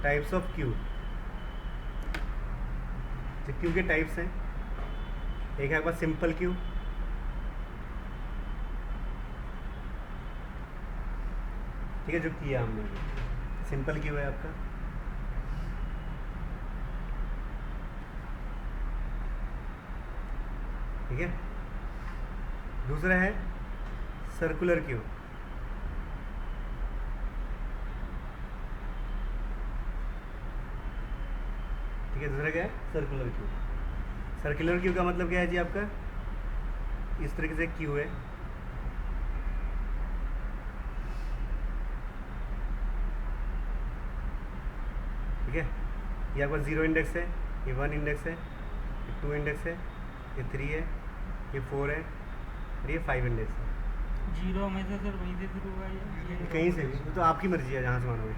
Types of Q. जो Q के types हैं, एक है आपका सिंपल क्यू, ठीक है, जो किया हमने, सिंपल क्यू है आपका। ठीक है, दूसरा है सर्कुलर क्यू। ठीक है, दूसरा क्या है? Circular queue. सर्कुलर क्यू का मतलब क्या है जी? आपका इस तरीके से क्यू है, ठीक है, ये आपका 0 इंडेक्स है, ये 1 इंडेक्स है, ये 2 इंडेक्स है, ये 3 है, ये 4 है और ये 5 इंडेक्स है। 0 में से सर वहीं से शुरू हुआ है? कहीं से भी, वो तो आपकी मर्जी है जहाँ से मानोगे।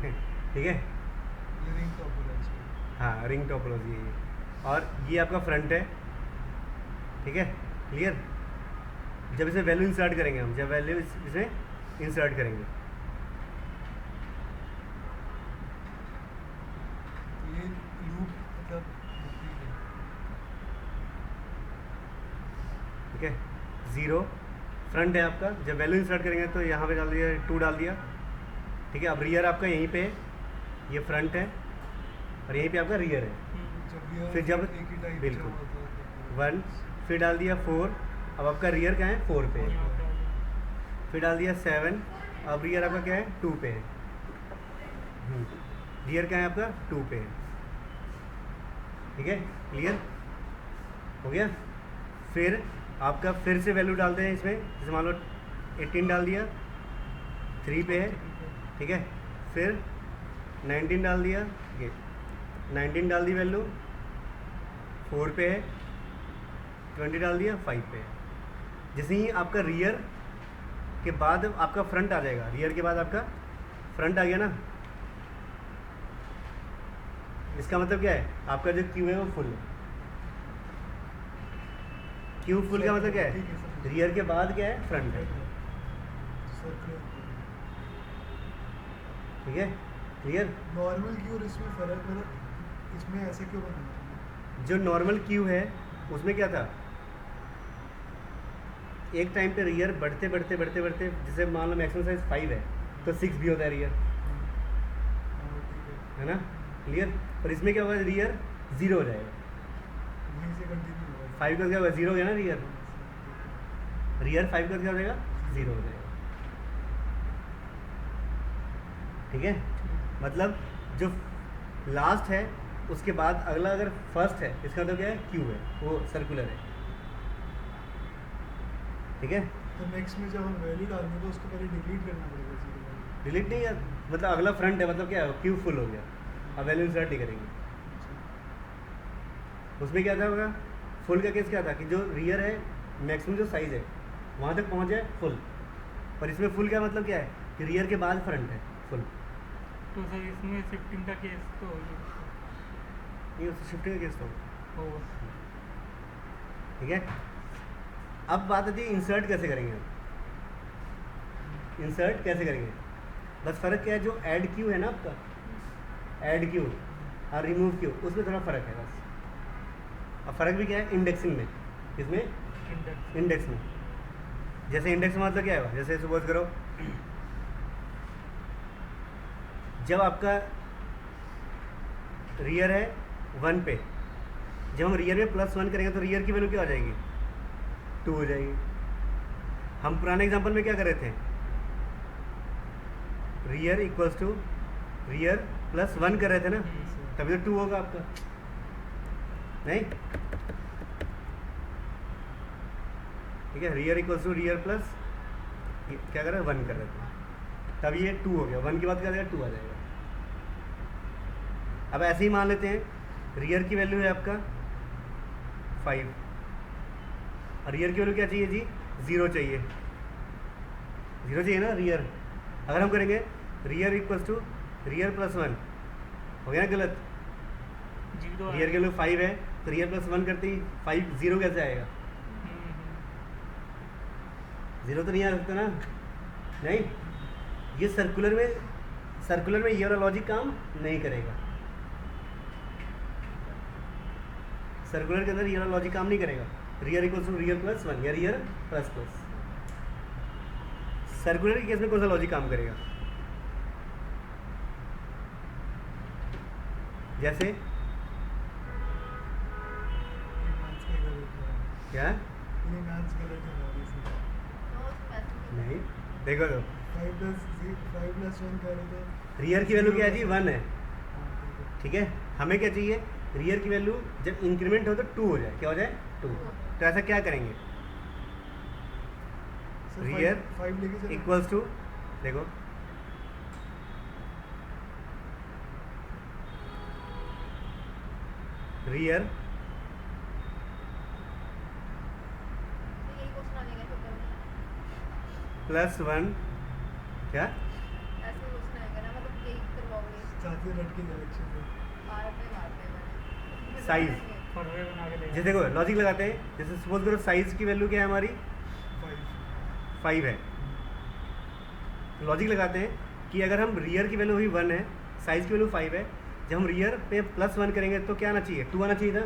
ठीक है, ये रिंग टोपोलॉजी। हाँ, रिंग टोपोलॉजी है ये। और ये आपका फ्रंट है, ठीक है, क्लियर। जब इसे वैल्यू इंसर्ट करेंगे हम, जब वैल्यू इसे इंसर्ट करेंगे, ये लूप मतलब repeat है। ठीक है, 0 फ्रंट है आपका, जब वैल्यू इंसर्ट करेंगे तो यहाँ पे डाल दिया, 2 डाल दिया, ठीक है। अब रियर आपका यहीं पे है, ये फ्रंट है और यहीं पे आपका रियर है। फिर जब एक ही टाइप बिल्कुल होता है। 1, फिर डाल दिया 4, अब आपका रियर क्या है? 4 पे है। फिर डाल दिया 7, अब रियर आपका क्या है? 2 पे है। रियर क्या है आपका? 2 पे है। ठीक है, क्लियर हो गया। फिर आपका फिर से वैल्यू डालते हैं इसमें, जैसे मान लो 18 डाल दिया, 3 पे है, ठीक है। फिर 19 डाल दिया, ये 19 डाल दी वैल्यू, 4 पे है, 20 डाल दिया, 5 पे है। जैसे ही आपका रियर के बाद आपका फ्रंट आ जाएगा, रियर के बाद आपका फ्रंट आ गया ना, इसका मतलब क्या है? आपका जो क्यू है वो फुल है। क्यू फुल का मतलब क्या है? रियर के बाद क्या है? फ्रंट है। ठीक है, क्लियर। नॉर्मल क्यू और इसमें फर्क मतलब इसमें ऐसे क्यों बना? जो नॉर्मल क्यू है उसमें क्या था? एक टाइम पे रियर बढ़ते बढ़ते बढ़ते बढ़ते, जैसे मान लो मैक्सिमम साइज 5 है तो 6 भी होता है रियर, है ना, क्लियर। पर इसमें क्या होगा? रियर 0 हो जाएगा। यहीं से कंटिन्यू होगा। 5 का क्या होगा? 0 हो गया ना रियर। रियर 5 का क्या हो जाएगा? 0 हो जाएगा। ठीक है, मतलब जो लास्ट है उसके बाद अगला अगर फर्स्ट है, इसका मतलब क्या है? क्यू है, वो सर्कुलर है। ठीक है, तो नेक्स्ट में जब हम वैल्यू डालेंगे तो उसको पहले डिलीट करना पड़ेगा जीरो। डिलीट नहीं है, मतलब अगला फ्रंट है, मतलब क्या है? क्यू फुल हो गया, अब वैल्यू इंसर्ट नहीं करेंगे। उसमें क्या था होगा? फुल का केस क्या था कि जो रियर है मैक्सिमम जो साइज है वहाँ तक पहुँच जाए फुल, पर इसमें फुल का मतलब क्या है? कि रियर के बाद फ्रंट है फुल। तो सर इसमें शिफ्टिंग का केस तो ये शिफ्टिंग का केस तो हो। ठीक है। अब बात आती है इंसर्ट कैसे करेंगे हम। इंसर्ट कैसे करेंगे? बस फ़र्क क्या है? जो ऐड क्यू है ना आपका, ऐड क्यू और रिमूव क्यू, उसमें थोड़ा फ़र्क है बस। अब फ़र्क भी क्या है? इंडेक्सिंग में, इसमें इंडेक्स में। जैसे इंडेक्स में मतलब क्या है? जैसे सपोज करो जब आपका रियर है 1 पे, जब हम रियर में +1 करेंगे तो रियर की वैल्यू क्या हो जाएगी? 2 हो जाएगी। हम पुराने एग्जांपल में क्या कर रहे थे? रियर इक्वल्स टू रियर +1 कर रहे थे ना, तभी तो 2 होगा आपका, नहीं? ठीक है, rear equals to rear plus क्या कर रहे हैं? 1 कर रहे थे, तब ये 2 हो गया। 1 के बाद क्या आ जाएगा? 2 आ जाएगा। अब ऐसे ही मान लेते हैं रियर की वैल्यू है आपका 5 और रियर की वैल्यू क्या चाहिए जी? 0 चाहिए। 0 चाहिए ना रियर। अगर हम करेंगे रियर इक्वल्स टू रियर +1, हो गया ना गलत? रियर की वैल्यू 5 है तो रियर +1 करते ही 5 0 कैसे आएगा? 0 तो नहीं आ सकता ना, नहीं। ये सर्कुलर में ये वाला लॉजिक काम नहीं करेगा। सर्कुलर के अंदर ये वाला लॉजिक काम नहीं करेगा। Rear equals to rear plus one या रियर प्लस प्लस। सर्कुलर के केस में कौन सा लॉजिक काम करेगा? जैसे क्या ये मैथ्स गलत है वाली से। नहीं, देखो तो 5 प्लस 1 कर रहे थे। रियर की वैल्यू क्या है जी? 1 है। हाँ, ठीक ठीक है, हमें क्या चाहिए? रियर की वैल्यू जब इंक्रीमेंट हो तो 2 हो जाए। क्या हो जाए? 2। तो ऐसा क्या करेंगे? है। रियर 5 लेके चलो। इक्वल्स टू, देखो रियर प्लस 1 क्या चाहते रट के डायरेक्शन में। साइज। फॉरवे बना के जैसे देगा। देखो लॉजिक लगाते हैं, जैसे सपोज करो साइज की वैल्यू क्या है हमारी? 5 है। लॉजिक लगाते हैं कि अगर हम रियर की वैल्यू हुई 1 है, साइज की वैल्यू 5 है, जब हम रियर पे प्लस 1 करेंगे तो क्या आना चाहिए? 2 आना चाहिए था।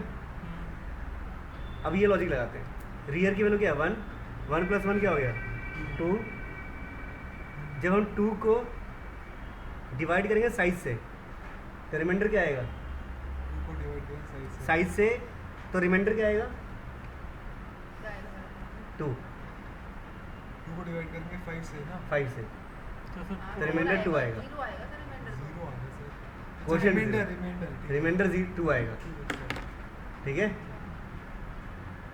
अब ये लॉजिक लगाते हैं, रियर की वैल्यू क्या है? 1, 1 प्लस 1 क्या हो गया? 2। जब हम 2 को डिवाइड करेंगे साइज से तो रिमाइंडर क्या आएगा? 2 को डिवाइड करें साइज से तो रिमाइंडर क्या आएगा? 2। 2 को डिवाइड करेंगे 5 से ना। 5 से तो सर तो रिमाइंडर 2 आएगा। 0 आ रहा है सर। क्वेश्चन रिमाइंडर रिमाइंडर 2 आएगा। ठीक है,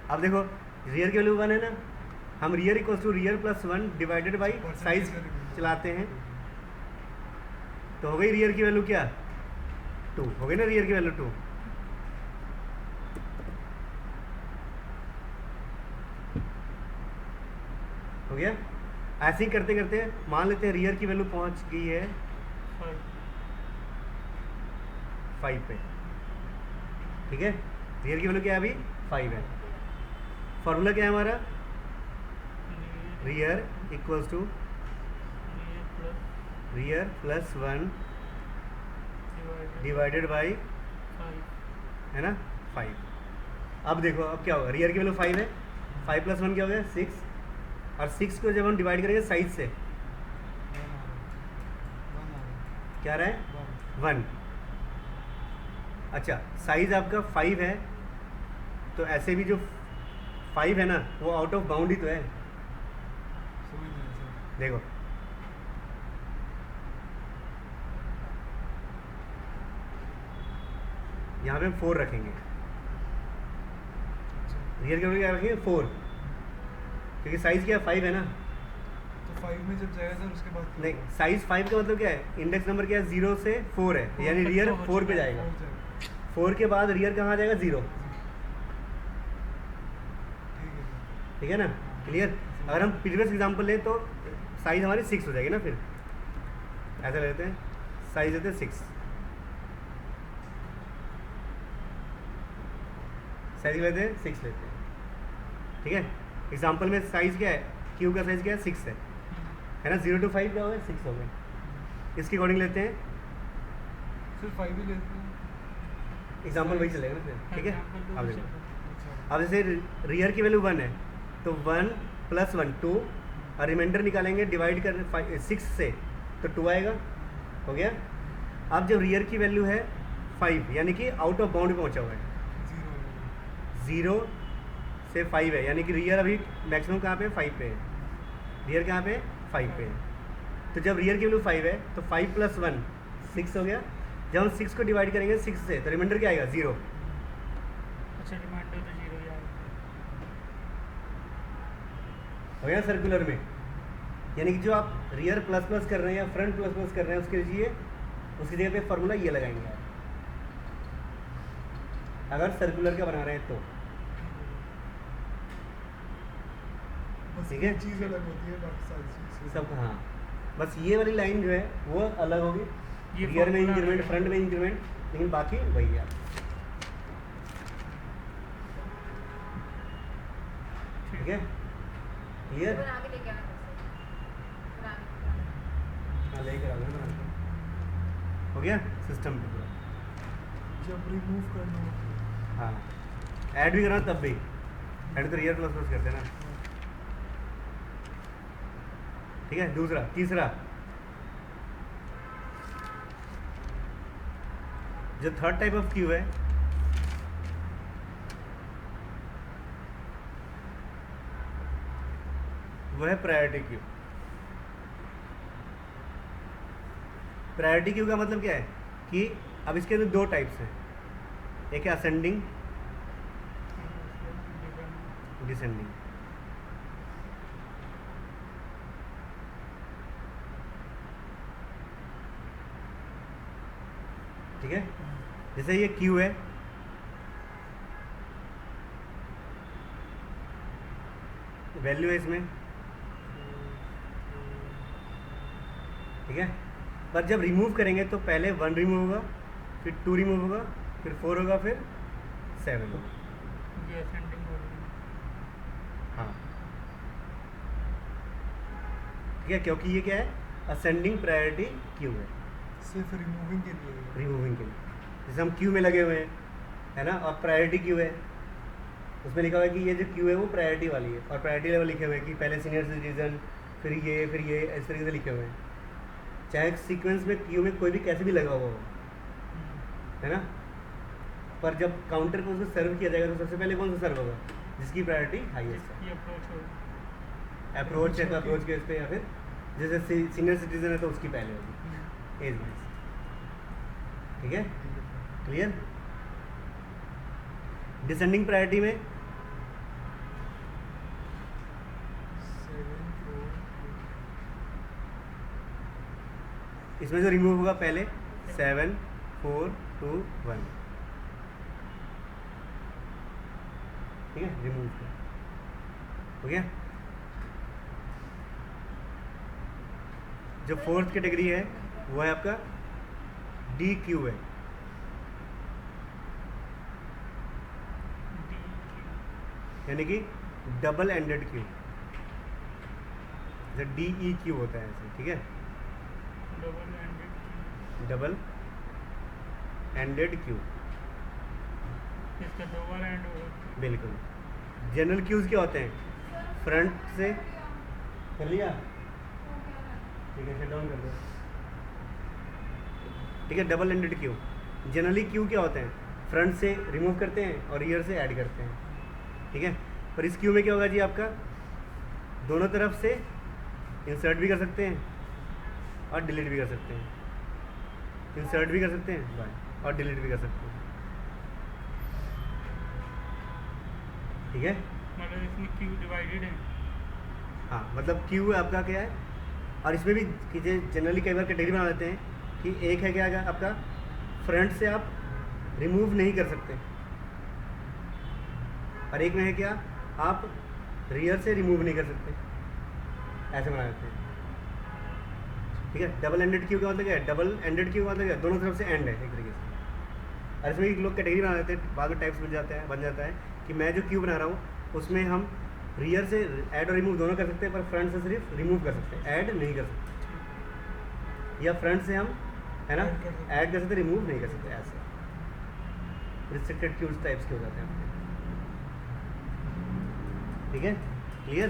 अब देखो रियर की वैल्यू 1 है ना, हम rear equals to rear plus 1 divided by size चलाते हैं तो हो गई रियर की वैल्यू क्या? 2 हो गई ना, रियर की वैल्यू 2। हो गया। ऐसे ही करते करते मान लेते हैं रियर की वैल्यू पहुंच गई है 5 पे। ठीक है, रियर की वैल्यू क्या है अभी? 5 है। फॉर्मूला क्या है हमारा? Rear equals to rear plus 1 divided by, है ना, 5। अब देखो अब क्या होगा? रियर की वैल्यू 5 है, 5 प्लस 1 क्या हो गया? 6। और 6 को जब हम डिवाइड करेंगे साइज से क्या रहा है? 1। अच्छा, साइज आपका 5 है तो ऐसे भी जो 5 है ना वो आउट ऑफ बाउंड ही तो है। देखो यहाँ पे हम 4 रखेंगे, रियर की वैल्यू क्या रखेंगे? 4, क्योंकि साइज क्या है? 5 है ना। तो 5 में जब जाएगा सर उसके बाद नहीं, साइज 5 का मतलब क्या है? इंडेक्स नंबर क्या है? 0 से 4 है, यानी रियर 4 पे जाएगा। 4 के बाद रियर कहाँ जाएगा? 0। ठीक है ना, क्लियर। अगर हम प्रीवियस एग्जांपल लें तो साइज हमारी 6 हो जाएगी ना, फिर ऐसा लेते हैं, साइज लेते हैं 6, साइज लेते हैं 6 लेते हैं। ठीक है, एग्जांपल में साइज क्या है? क्यू का साइज क्या है? 6 है ना। 0 to 5 क्या हो गया? 6 हो गए। इसके अकॉर्डिंग लेते हैं, सिर्फ 5 ही लेते हैं। एग्जांपल वही चलेगा ना फिर। ठीक है, अब देखो, अच्छा अब जैसे रियर की वैल्यू 1 है तो 1 प्लस 1 2 और रिमाइंडर निकालेंगे डिवाइड कर 6 से तो 2 आएगा। हो गया। अब जब रियर की वैल्यू है 5 यानी कि आउट ऑफ बाउंड पहुंचा हुआ है, 0 से 5 है, यानी कि रियर अभी मैक्सिमम कहाँ पे है? 5 पे है। रियर कहाँ पे है? 5 पे है। तो जब रियर की वैल्यू 5 है तो 5 प्लस 1 6 हो गया। जब हम 6 को डिवाइड करेंगे 6 से तो रिमाइंडर क्या आएगा? 0। अच्छा, रिमाइंडर तो 0 ही आएगा। हो गया सर्कुलर में, यानी कि जो आप रियर प्लस प्लस कर रहे हैं या फ्रंट प्लस प्लस कर रहे हैं उसके लिए उसकी जगह पे फॉर्मूला ये लगाएंगे आप, अगर सर्कुलर का बना रहे हैं तो। ठीक है, चीज़ अलग होती है बाकी सारी चीज़ सब। हाँ, बस ये वाली लाइन जो है वो अलग होगी, ये रियर में formula इंक्रीमेंट, है। फ्रंट में इंक्रीमेंट, लेकिन बाकी वही है। ठीक है, क्लियर। हाँ, लेकर आ गए। हो गया सिस्टम पे पूरा। जब रिमूव करना होता है हाँ, ऐड भी करना तब भी, ऐड तो रियल प्लस प्लस करते हैं ना। ठीक है, दूसरा तीसरा जो थर्ड टाइप ऑफ क्यू है वो है प्रायोरिटी क्यू। प्रायोरिटी क्यू का मतलब क्या है कि अब इसके अंदर दो टाइप्स हैं, एक है असेंडिंग, डिसेंडिंग। ठीक है, जैसे ये क्यू है, वैल्यू है इसमें, ठीक है, पर जब रिमूव करेंगे तो पहले 1 रिमूव होगा, फिर 2 रिमूव होगा, फिर 4 होगा, फिर 7 होगा। ये असेंडिंग हो रही है। हाँ, ठीक है, क्योंकि ये क्या है, असेंडिंग प्रायोरिटी क्यू है, सिर्फ रिमूविंग के लिए है। रिमूविंग के लिए। जैसे हम क्यू में लगे हुए हैं, है ना, और प्रायोरिटी क्यू है, उसमें लिखा हुआ है कि ये जो क्यू है वो प्रायोरिटी वाली है, और प्रायोरिटी लेवल लिखे हुए हैं कि पहले सीनियर सिटीजन, फिर ये इस तरीके से लिखे हुए हैं, चाहे सीक्वेंस में क्यू में कोई भी कैसे भी लगा हुआ हो, है ना। पर जब काउंटर को उसको सर्व किया जाएगा तो सबसे पहले कौन सा सर्व होगा, जिसकी प्रायोरिटी हाईएस्ट है। जिसकी अप्रोच हो। अप्रोच है तो अप्रोच के उस पर, या फिर जैसे सीनियर सिटीजन है तो उसकी पहले होगी एज वाइज। ठीक है, क्लियर। डिसेंडिंग प्रायोरिटी में 7 4 इसमें जो रिमूव होगा पहले 7 4 2 1, ठीक है, रिमूव हो गया। जो फोर्थ कैटेगरी है वो है आपका डी क्यू है, यानी कि डबल एंडेड क्यू, जैसे डी ई क्यू होता है ऐसे, ठीक है, डबल एंडेड क्यू, इसका 2 बार एंड होगा। बिल्कुल। जनरल क्यूज क्या होते हैं, फ्रंट से कर लिया, ठीक है, शट डाउन कर दो, ठीक है। Double ended queue, generally Q क्या होते हैं, फ्रंट से रिमूव करते हैं और रियर से ऐड करते हैं, ठीक है। पर इस क्यू में क्या होगा जी, आपका दोनों तरफ से इंसर्ट भी कर सकते हैं और डिलीट भी कर सकते हैं, इंसर्ट भी कर सकते हैं बाय, और डिलीट भी कर सकते हैं, ठीक है। मतलब इसमें क्यू डिवाइडेड है। हाँ, मतलब क्यू आपका क्या है, और इसमें भी जनरली कई बार कैटेगरी बना देते हैं कि एक है क्या आपका, फ्रंट से आप रिमूव नहीं कर सकते, और एक में है क्या, आप रियर से रिमूव नहीं कर सकते, ऐसे बना देते हैं, ठीक है। डबल एंडेड क्यू का मतलब क्या है, डबल एंडेड क्यू का मतलब क्या है, दोनों तरफ से एंड है एक तरीके से। और इसमें भी लोग कैटेगरी बना देते हैं, बाद में टाइप्स बन जाता है कि मैं जो क्यू बना रहा हूँ उसमें हम रियर से ऐड और रिमूव दोनों कर सकते हैं, पर फ्रंट से सिर्फ रिमूव कर सकते हैं, ऐड नहीं कर सकते, या फ्रंट से हम, है ना, ऐड कर सकते, रिमूव नहीं कर सकते, ऐसे रिस्ट्रिक्टेड क्यूज टाइप्स के हो जाते हैं, ठीक है, क्लियर।